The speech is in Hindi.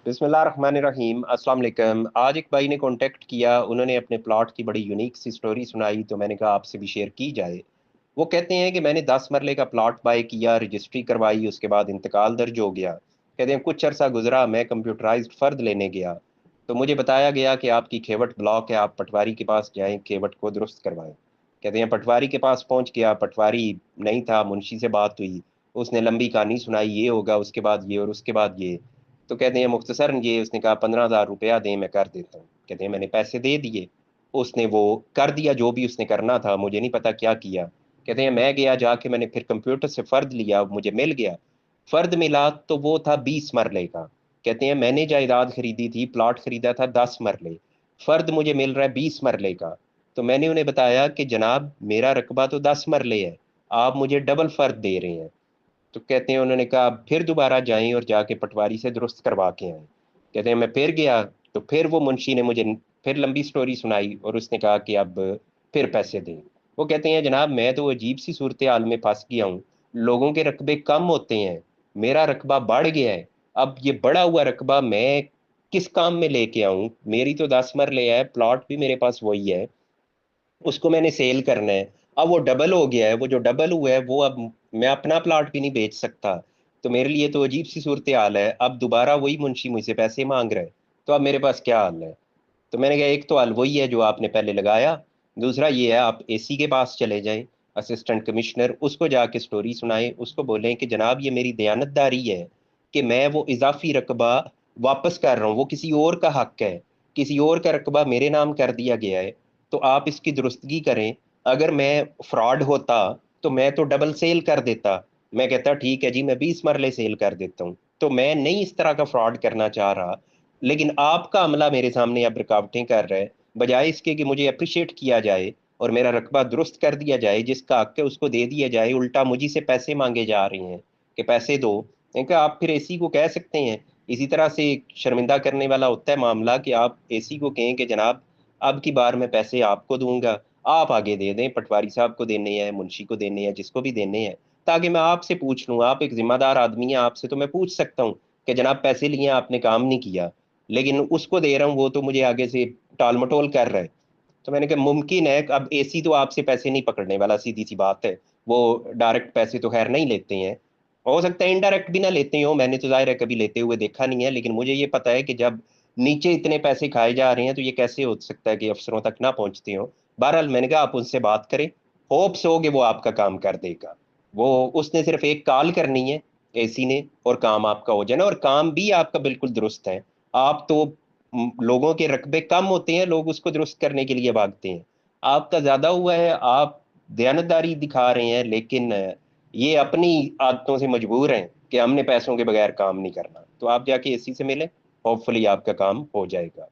बिस्मिल्लाहिर्रहमानिर्रहीम, अस्सलाम वालेकुम। आज एक भाई ने कांटेक्ट किया, उन्होंने अपने प्लॉट की बड़ी यूनिक सी स्टोरी सुनाई, तो मैंने कहा आपसे भी शेयर की जाए। वो कहते हैं कि मैंने 10 मरले का प्लॉट बाय किया, रजिस्ट्री करवाई, उसके बाद इंतकाल दर्ज हो गया। कहते हैं कुछ अरसा गुजरा, मैं कंप्यूटराइज्ड फर्द लेने गया तो मुझे बताया गया कि आपकी खेवट ब्लॉक है, आप पटवारी के पास जाएं, खेवट को दुरुस्त करवाएं। कहते हैं पटवारी के पास पहुंच गया, पटवारी नहीं था, मुंशी से बात हुई। उसने लंबी कहानी सुनाई, ये होगा उसके बाद ये और उसके बाद ये। तो कहते हैं मुख्तसर ये, उसने कहा 15,000 रुपया दें, मैं कर देता हूँ। कहते हैं मैंने पैसे दे दिए, उसने वो कर दिया जो भी उसने करना था, मुझे नहीं पता क्या किया। कहते हैं मैं गया जाके, मैंने फिर कंप्यूटर से फर्द लिया, मुझे मिल गया। फर्द मिला तो वो था 20 मरले का। कहते हैं मैंने जायदाद खरीदी थी, प्लॉट खरीदा था 10 मरले, फर्द मुझे मिल रहा है 20 मरले का। तो मैंने उन्हें बताया कि जनाब मेरा रकबा तो 10 मरले है, आप मुझे डबल फर्द दे रहे हैं। तो कहते हैं उन्होंने कहा फिर दोबारा जाएं और जाके पटवारी से दुरुस्त करवा के आए। कहते हैं मैं फिर गया, तो फिर वो मुंशी ने मुझे फिर लंबी स्टोरी सुनाई और उसने कहा कि अब फिर पैसे दें। वो कहते हैं जनाब मैं तो अजीब सी सूरत हाल में फंस गया हूँ, लोगों के रकबे कम होते हैं, मेरा रकबा बढ़ गया है। अब ये बढ़ा हुआ रकबा मैं किस काम में लेके आऊं? मेरी तो 10 मरले है, प्लॉट भी मेरे पास वही है, उसको मैंने सेल करना है। अब वो डबल हो गया है, वो जो डबल हुआ है वो अब मैं अपना प्लॉट भी नहीं बेच सकता। तो मेरे लिए तो अजीब सी सूरत हाल है, अब दोबारा वही मुंशी मुझसे पैसे मांग रहा है। तो अब मेरे पास क्या हाल है? तो मैंने कहा एक तो हल वही है जो आपने पहले लगाया, दूसरा ये है आप एसी के पास चले जाएं, असिस्टेंट कमिश्नर, उसको जाके स्टोरी सुनाएं, उसको बोलें कि जनाब ये मेरी दयानतदारी है कि मैं वो इजाफी रकबा वापस कर रहा हूँ, वो किसी और का हक है, किसी और का रकबा मेरे नाम कर दिया गया है, तो आप इसकी दुरुस्तगी करें। अगर मैं फ्रॉड होता तो मैं तो डबल सेल कर देता, मैं कहता ठीक है जी मैं 20 मरले सेल कर देता हूँ। तो मैं नहीं इस तरह का फ्रॉड करना चाह रहा, लेकिन आपका अमला मेरे सामने अब रुकावटें कर रहा है। बजाय इसके कि मुझे अप्रिशिएट किया जाए और मेरा रकबा दुरुस्त कर दिया जाए, जिसका हक है उसको दे दिया जाए, उल्टा मुझी से पैसे मांगे जा रहे हैं कि पैसे दो। क्योंकि आप फिर एसी को कह सकते हैं, इसी तरह से शर्मिंदा करने वाला होता है मामला कि आप एसी को कहें कि जनाब अब की बार मैं पैसे आपको दूंगा, आप आगे दे दें, पटवारी साहब को देने हैं, मुंशी को देने हैं, जिसको भी देने हैं, ताकि मैं आपसे पूछ लूँ, आप एक जिम्मेदार आदमी हैं, आपसे तो मैं पूछ सकता हूँ कि जनाब पैसे लिए आपने काम नहीं किया। लेकिन उसको दे रहा हूँ, वो तो मुझे आगे से टाल मटोल कर रहा है। तो मैंने कहा मुमकिन है, अब एसी तो आपसे पैसे नहीं पकड़ने वाला, सीधी सी बात है, वो डायरेक्ट पैसे तो खैर नहीं लेते हैं। हो सकता है इनडायरेक्ट भी ना लेते हो, मैंने तो जाहिर है कभी लेते हुए देखा नहीं है, लेकिन मुझे ये पता है कि जब नीचे इतने पैसे खाए जा रहे हैं तो ये कैसे हो सकता है कि अफसरों तक ना पहुंचते हो। बहरहाल मैंने कहा आप उनसे बात करें, होप्स हो कि वो आपका काम कर देगा। वो उसने सिर्फ एक कॉल करनी है एसी ने, और काम आपका हो जाना, और काम भी आपका बिल्कुल दुरुस्त है। आप तो लोगों के रकबे कम होते हैं, लोग उसको दुरुस्त करने के लिए भागते हैं, आपका ज्यादा हुआ है, आप दयानतदारी दिखा रहे हैं, लेकिन ये अपनी आदतों से मजबूर हैं कि हमने पैसों के बगैर काम नहीं करना। तो आप जाके एसी से मिलें, होपफुली आपका काम हो जाएगा।